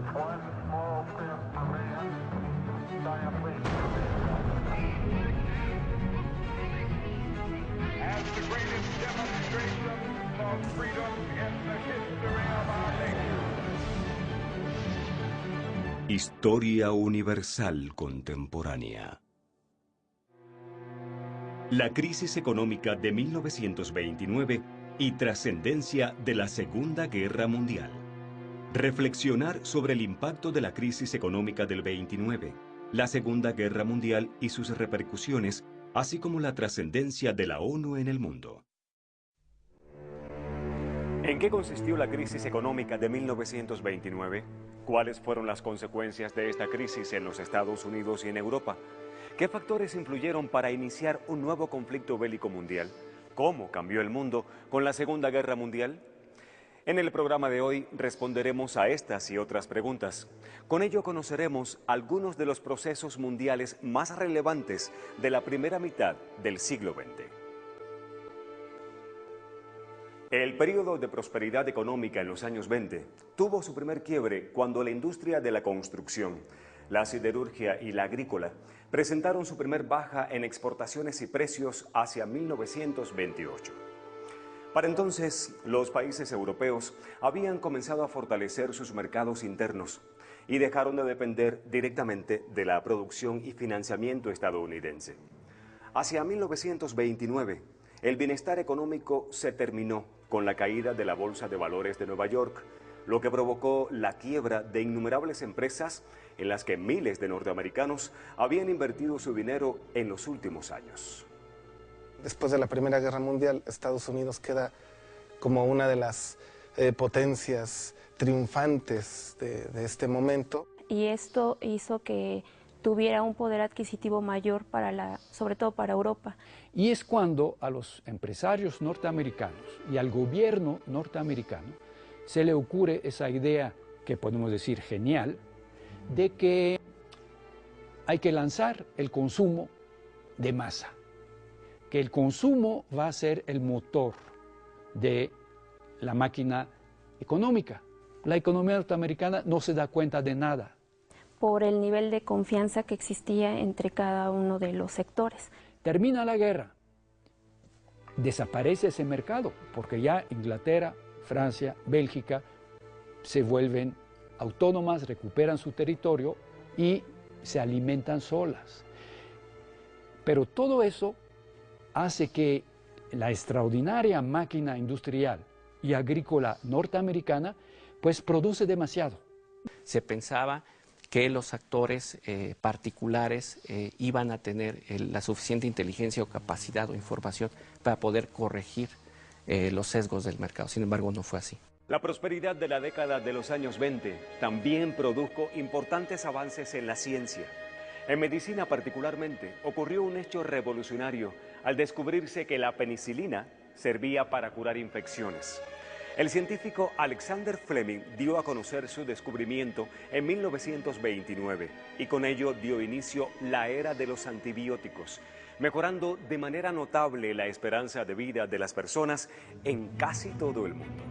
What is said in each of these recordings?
That's one small step for man, giant leap for as the greatest demonstration for freedom in the history of our nation. Historia universal contemporánea. La crisis económica de 1929 y trascendencia de la Segunda Guerra Mundial. Reflexionar sobre el impacto de la crisis económica del 29, la Segunda Guerra Mundial y sus repercusiones, así como la trascendencia de la ONU en el mundo. ¿En qué consistió la crisis económica de 1929? ¿Cuáles fueron las consecuencias de esta crisis en los Estados Unidos y en Europa? ¿Qué factores influyeron para iniciar un nuevo conflicto bélico mundial? ¿Cómo cambió el mundo con la Segunda Guerra Mundial? En el programa de hoy responderemos a estas y otras preguntas. Con ello conoceremos algunos de los procesos mundiales más relevantes de la primera mitad del siglo XX. El periodo de prosperidad económica en los años 20 tuvo su primer quiebre cuando la industria de la construcción, la siderurgia y la agrícola presentaron su primer baja en exportaciones y precios hacia 1928. Para entonces, los países europeos habían comenzado a fortalecer sus mercados internos y dejaron de depender directamente de la producción y financiamiento estadounidense. Hacia 1929, el bienestar económico se terminó con la caída de la Bolsa de Valores de Nueva York, lo que provocó la quiebra de innumerables empresas en las que miles de norteamericanos habían invertido su dinero en los últimos años. Después de la Primera Guerra Mundial, Estados Unidos queda como una de las potencias triunfantes de este momento. Y esto hizo que tuviera un poder adquisitivo mayor sobre todo para Europa. Y es cuando a los empresarios norteamericanos y al gobierno norteamericano se le ocurre esa idea, que podemos decir genial, de que hay que lanzar el consumo de masa, que el consumo va a ser el motor de la máquina económica. La economía norteamericana no se da cuenta de nada. Por el nivel de confianza que existía entre cada uno de los sectores. Termina la guerra, desaparece ese mercado, porque ya Inglaterra, Francia, Bélgica se vuelven autónomas, recuperan su territorio y se alimentan solas. Pero todo eso hace que la extraordinaria máquina industrial y agrícola norteamericana pues produce demasiado. Se pensaba que los actores particulares iban a tener la suficiente inteligencia o capacidad o información para poder corregir los sesgos del mercado. Sin embargo, no fue así. La prosperidad de la década de los años 20 también produjo importantes avances en la ciencia. En medicina particularmente, ocurrió un hecho revolucionario al descubrirse que la penicilina servía para curar infecciones. El científico Alexander Fleming dio a conocer su descubrimiento en 1929 y con ello dio inicio la era de los antibióticos, mejorando de manera notable la esperanza de vida de las personas en casi todo el mundo.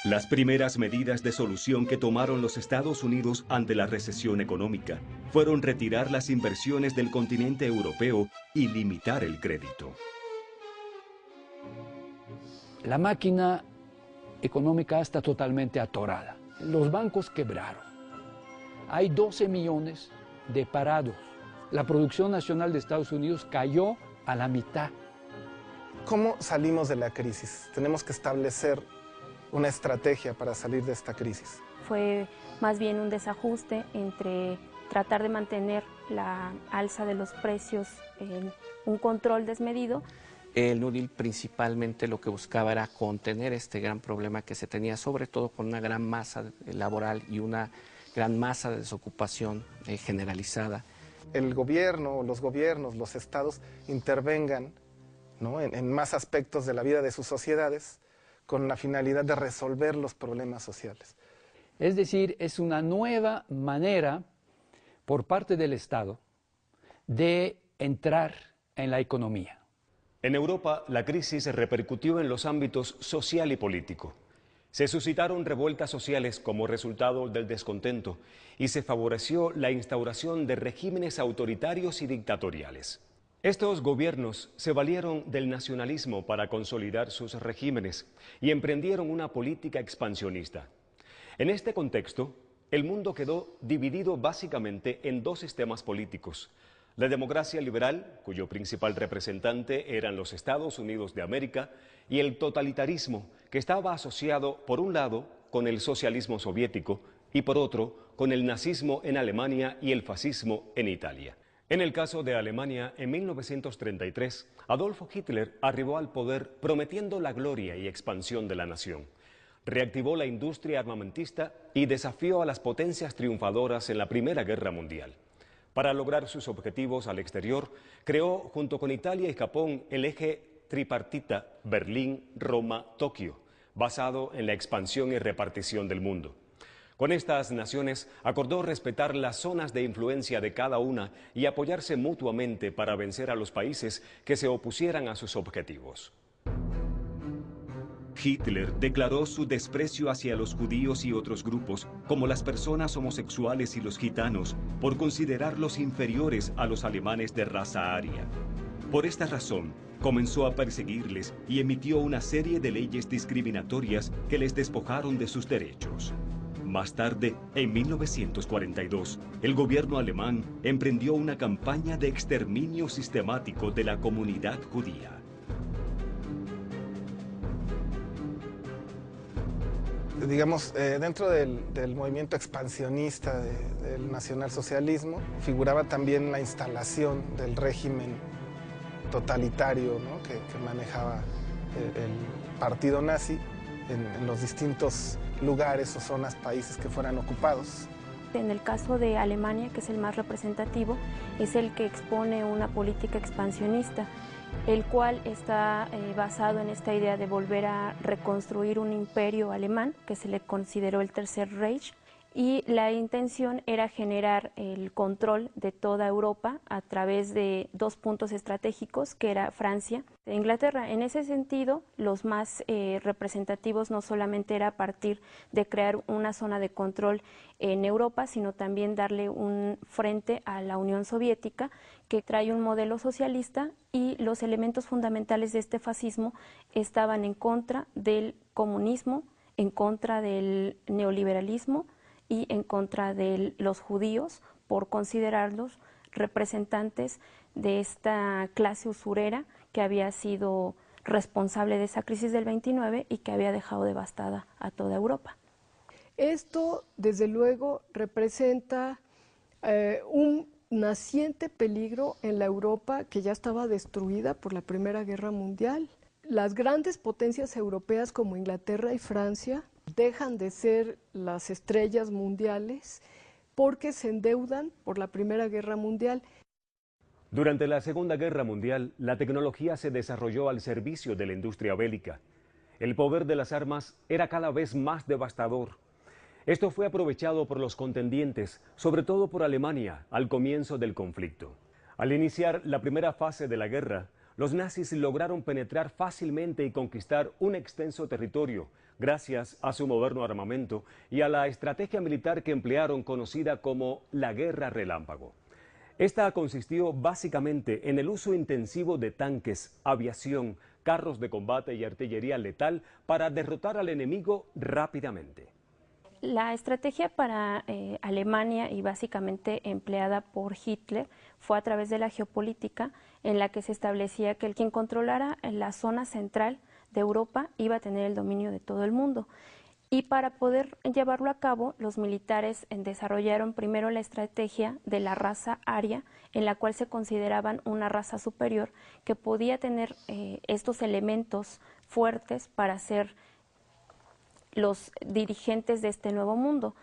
Las primeras medidas de solución que tomaron los Estados Unidos ante la recesión económica fueron retirar las inversiones del continente europeo y limitar el crédito. La máquina económica está totalmente atorada. Los bancos quebraron. Hay 12 millones de parados. La producción nacional de Estados Unidos cayó a la mitad. ¿Cómo salimos de la crisis? Tenemos que establecer una estrategia para salir de esta crisis. Fue más bien un desajuste entre tratar de mantener la alza de los precios en un control desmedido. El New Deal principalmente lo que buscaba era contener este gran problema que se tenía, sobre todo con una gran masa laboral y una gran masa de desocupación generalizada. El gobierno, los gobiernos, los estados intervengan, ¿no?, en más aspectos de la vida de sus sociedades con la finalidad de resolver los problemas sociales. Es decir, es una nueva manera por parte del Estado de entrar en la economía. En Europa, la crisis repercutió en los ámbitos social y político. Se suscitaron revueltas sociales como resultado del descontento y se favoreció la instauración de regímenes autoritarios y dictatoriales. Estos gobiernos se valieron del nacionalismo para consolidar sus regímenes y emprendieron una política expansionista. En este contexto, el mundo quedó dividido básicamente en dos sistemas políticos: la democracia liberal, cuyo principal representante eran los Estados Unidos de América, y el totalitarismo, que estaba asociado por un lado con el socialismo soviético y por otro con el nazismo en Alemania y el fascismo en Italia. En el caso de Alemania, en 1933, Adolf Hitler arribó al poder prometiendo la gloria y expansión de la nación. Reactivó la industria armamentista y desafió a las potencias triunfadoras en la Primera Guerra Mundial. Para lograr sus objetivos al exterior, creó junto con Italia y Japón el eje tripartita Berlín-Roma-Tokio, basado en la expansión y repartición del mundo. Con estas naciones acordó respetar las zonas de influencia de cada una y apoyarse mutuamente para vencer a los países que se opusieran a sus objetivos. Hitler declaró su desprecio hacia los judíos y otros grupos, como las personas homosexuales y los gitanos, por considerarlos inferiores a los alemanes de raza aria. Por esta razón, comenzó a perseguirles y emitió una serie de leyes discriminatorias que les despojaron de sus derechos. Más tarde, en 1942, el gobierno alemán emprendió una campaña de exterminio sistemático de la comunidad judía. Digamos, dentro del movimiento expansionista del nacionalsocialismo figuraba también la instalación del régimen totalitario, ¿no?, que manejaba el partido nazi en los distintos lugares o zonas, países que fueran ocupados. En el caso de Alemania, que es el más representativo, es el que expone una política expansionista, el cual está basado en esta idea de volver a reconstruir un imperio alemán, que se le consideró el Tercer Reich, y la intención era generar el control de toda Europa a través de dos puntos estratégicos, que era Francia e Inglaterra. En ese sentido, los más representativos no solamente era a partir de crear una zona de control en Europa, sino también darle un frente a la Unión Soviética, que trae un modelo socialista, y los elementos fundamentales de este fascismo estaban en contra del comunismo, en contra del neoliberalismo y en contra de los judíos, por considerarlos representantes de esta clase usurera que había sido responsable de esa crisis del 29 y que había dejado devastada a toda Europa. Esto, desde luego, representa un naciente peligro en la Europa que ya estaba destruida por la Primera Guerra Mundial. Las grandes potencias europeas como Inglaterra y Francia dejan de ser las estrellas mundiales porque se endeudan por la Primera Guerra Mundial. Durante la Segunda Guerra Mundial, la tecnología se desarrolló al servicio de la industria bélica. El poder de las armas era cada vez más devastador. Esto fue aprovechado por los contendientes, sobre todo por Alemania, al comienzo del conflicto. Al iniciar la primera fase de la guerra, los nazis lograron penetrar fácilmente y conquistar un extenso territorio, gracias a su moderno armamento y a la estrategia militar que emplearon, conocida como la Guerra Relámpago. Esta consistió básicamente en el uso intensivo de tanques, aviación, carros de combate y artillería letal para derrotar al enemigo rápidamente. La estrategia para Alemania, y básicamente empleada por Hitler, fue a través de la geopolítica, en la que se establecía que quien controlara la zona central de Europa iba a tener el dominio de todo el mundo. Y para poder llevarlo a cabo, los militares desarrollaron primero la estrategia de la raza aria, en la cual se consideraban una raza superior que podía tener estos elementos fuertes para ser los dirigentes de este nuevo mundo.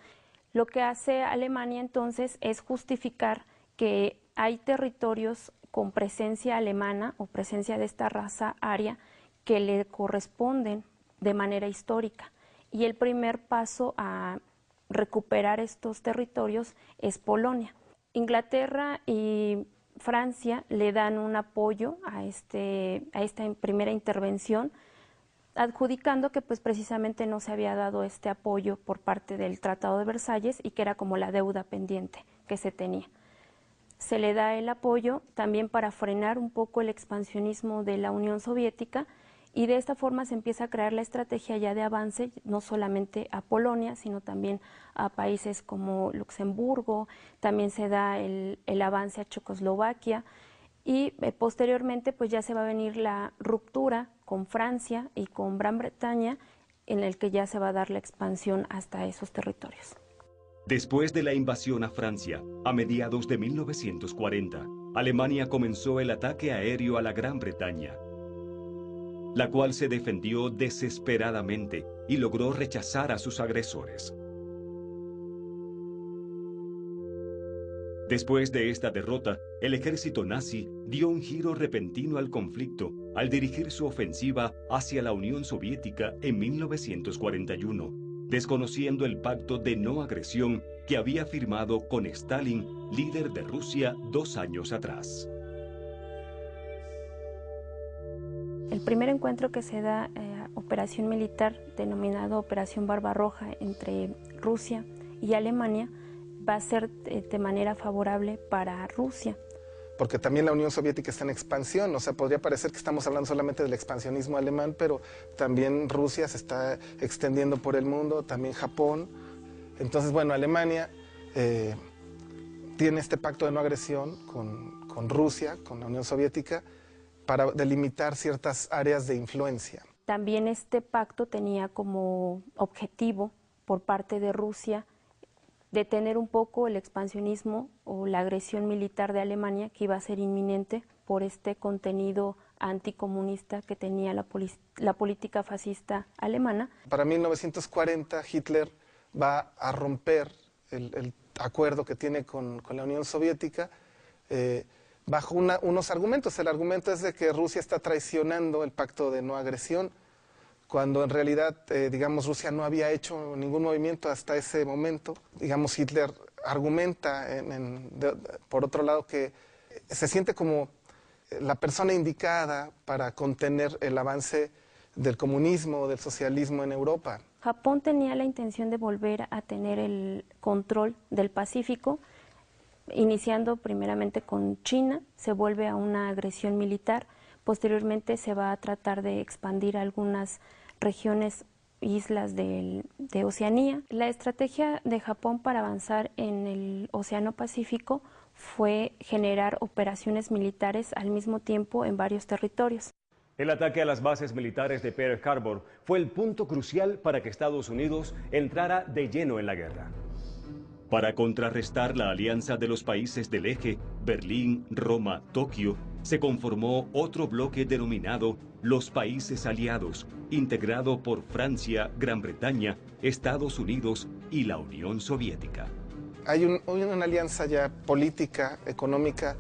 Lo que hace Alemania entonces es justificar que hay territorios con presencia alemana o presencia de esta raza aria que le corresponden de manera histórica. Y el primer paso a recuperar estos territorios es Polonia. Inglaterra y Francia le dan un apoyo a esta primera intervención, adjudicando que pues precisamente no se había dado este apoyo por parte del Tratado de Versalles y que era como la deuda pendiente que se tenía. Se le da el apoyo también para frenar un poco el expansionismo de la Unión Soviética y de esta forma se empieza a crear la estrategia ya de avance, no solamente a Polonia, sino también a países como Luxemburgo, también se da el avance a Checoslovaquia y posteriormente pues ya se va a venir la ruptura con Francia y con Gran Bretaña, en el que ya se va a dar la expansión hasta esos territorios. Después de la invasión a Francia, a mediados de 1940, Alemania comenzó el ataque aéreo a la Gran Bretaña, la cual se defendió desesperadamente y logró rechazar a sus agresores. Después de esta derrota, el ejército nazi dio un giro repentino al conflicto al dirigir su ofensiva hacia la Unión Soviética en 1941, desconociendo el pacto de no agresión que había firmado con Stalin, líder de Rusia, 2 años atrás. El primer encuentro que se da, operación militar denominado Operación Barbarroja entre Rusia y Alemania, va a ser de manera favorable para Rusia. Porque también la Unión Soviética está en expansión, o sea, podría parecer que estamos hablando solamente del expansionismo alemán, pero también Rusia se está extendiendo por el mundo, también Japón. Entonces, bueno, Alemania tiene este pacto de no agresión con Rusia, con la Unión Soviética, para delimitar ciertas áreas de influencia. También este pacto tenía como objetivo por parte de Rusia detener un poco el expansionismo o la agresión militar de Alemania, que iba a ser inminente por este contenido anticomunista que tenía la política fascista alemana. Para 1940 Hitler va a romper el acuerdo que tiene con la Unión Soviética bajo unos argumentos. El argumento es de que Rusia está traicionando el pacto de no agresión, cuando en realidad, digamos, Rusia no había hecho ningún movimiento hasta ese momento. Digamos, Hitler argumenta, por otro lado, que se siente como la persona indicada para contener el avance del comunismo, del socialismo en Europa. Japón tenía la intención de volver a tener el control del Pacífico, iniciando primeramente con China, se vuelve a una agresión militar. Posteriormente se va a tratar de expandir algunas regiones, islas de Oceanía. La estrategia de Japón para avanzar en el Océano Pacífico fue generar operaciones militares al mismo tiempo en varios territorios. El ataque a las bases militares de Pearl Harbor fue el punto crucial para que Estados Unidos entrara de lleno en la guerra. Para contrarrestar la alianza de los países del eje, Berlín, Roma, Tokio, se conformó otro bloque denominado los Países Aliados, integrado por Francia, Gran Bretaña, Estados Unidos y la Unión Soviética. Hay una alianza ya política, económica,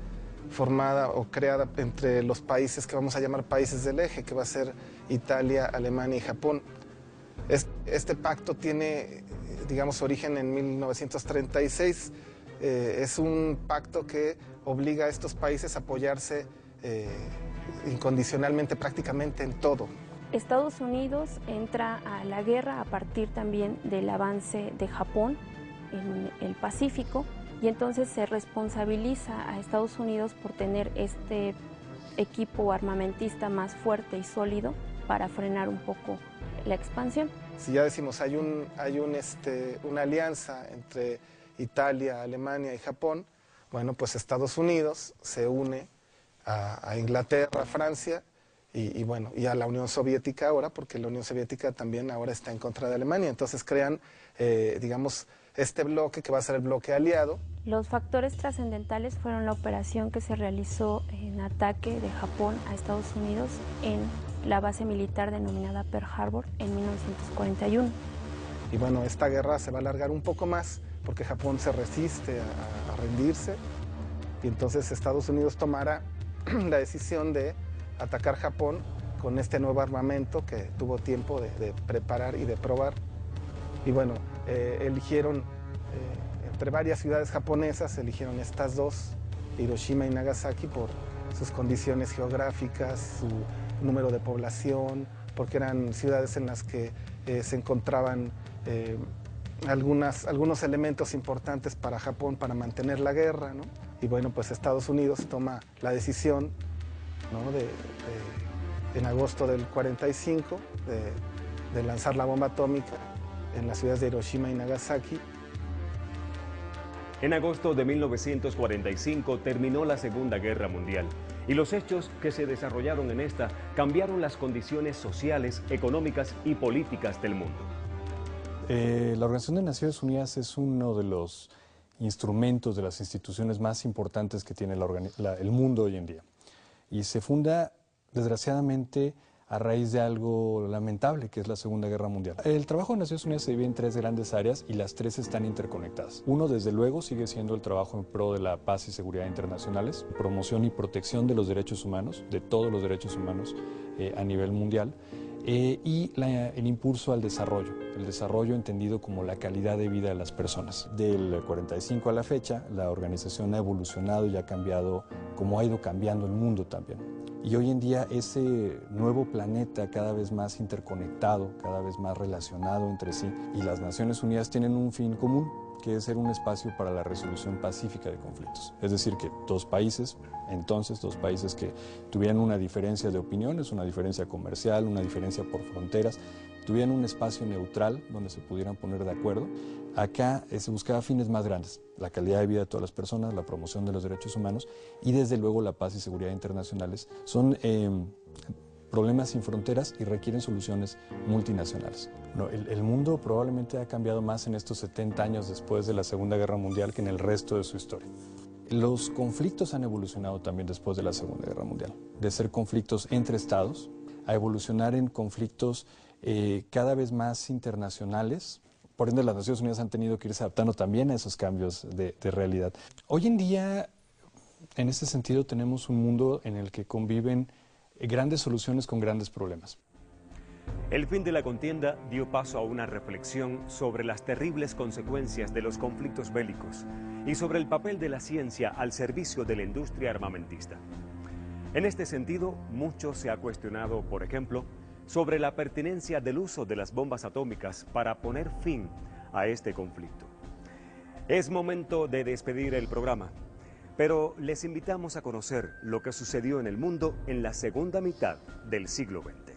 formada o creada entre los países que vamos a llamar países del eje, que va a ser Italia, Alemania y Japón. Este pacto tiene, digamos, origen en 1936. Es un pacto que obliga a estos países a apoyarse incondicionalmente prácticamente en todo. Estados Unidos entra a la guerra a partir también del avance de Japón en el Pacífico y entonces se responsabiliza a Estados Unidos por tener este equipo armamentista más fuerte y sólido para frenar un poco la expansión. Si ya decimos hay una alianza entre Italia, Alemania y Japón, bueno, pues Estados Unidos se une a Inglaterra, a Francia y a la Unión Soviética ahora, porque la Unión Soviética también ahora está en contra de Alemania. Entonces crean, digamos, este bloque que va a ser el bloque aliado. Los factores trascendentales fueron la operación que se realizó en ataque de Japón a Estados Unidos en la base militar denominada Pearl Harbor en 1941. Y bueno, esta guerra se va a alargar un poco más porque Japón se resiste a rendirse y entonces Estados Unidos tomará la decisión de atacar Japón con este nuevo armamento que tuvo tiempo de preparar y de probar. Y bueno, eligieron, entre varias ciudades japonesas, eligieron estas dos, Hiroshima y Nagasaki, por sus condiciones geográficas, su número de población, porque eran ciudades en las que se encontraban algunos elementos importantes para Japón para mantener la guerra, ¿no? Y bueno, pues Estados Unidos toma la decisión, ¿no?, en agosto del 45 de lanzar la bomba atómica en las ciudades de Hiroshima y Nagasaki. En agosto de 1945 terminó la Segunda Guerra Mundial y los hechos que se desarrollaron en esta cambiaron las condiciones sociales, económicas y políticas del mundo. La Organización de Naciones Unidas es uno de los instrumentos, de las instituciones más importantes que tiene el mundo hoy en día. Y se funda, desgraciadamente, a raíz de algo lamentable, que es la Segunda Guerra Mundial. El trabajo de Naciones Unidas se divide en 3 grandes áreas y las 3 están interconectadas. Uno, desde luego, sigue siendo el trabajo en pro de la paz y seguridad internacionales, promoción y protección de los derechos humanos, de todos los derechos humanos a nivel mundial, y el impulso al desarrollo, el desarrollo entendido como la calidad de vida de las personas. Del 45 a la fecha, la organización ha evolucionado y ha cambiado, como ha ido cambiando el mundo también. Y hoy en día ese nuevo planeta cada vez más interconectado, cada vez más relacionado entre sí, y las Naciones Unidas tienen un fin común, que es ser un espacio para la resolución pacífica de conflictos. Es decir, que dos países que tuvieran una diferencia de opiniones, una diferencia comercial, una diferencia por fronteras, tuvieran un espacio neutral donde se pudieran poner de acuerdo. Acá se buscaba fines más grandes, la calidad de vida de todas las personas, la promoción de los derechos humanos y desde luego la paz y seguridad internacionales. Son problemas sin fronteras y requieren soluciones multinacionales. No, el mundo probablemente ha cambiado más en estos 70 años después de la Segunda Guerra Mundial que en el resto de su historia. Los conflictos han evolucionado también después de la Segunda Guerra Mundial, de ser conflictos entre estados, a evolucionar en conflictos cada vez más internacionales. Por ende, las Naciones Unidas han tenido que irse adaptando también a esos cambios de realidad. Hoy en día, en ese sentido, tenemos un mundo en el que conviven grandes soluciones con grandes problemas. El fin de la contienda dio paso a una reflexión sobre las terribles consecuencias de los conflictos bélicos y sobre el papel de la ciencia al servicio de la industria armamentista. En este sentido, mucho se ha cuestionado, por ejemplo, sobre la pertinencia del uso de las bombas atómicas para poner fin a este conflicto. Es momento de despedir el programa, pero les invitamos a conocer lo que sucedió en el mundo en la segunda mitad del siglo XX.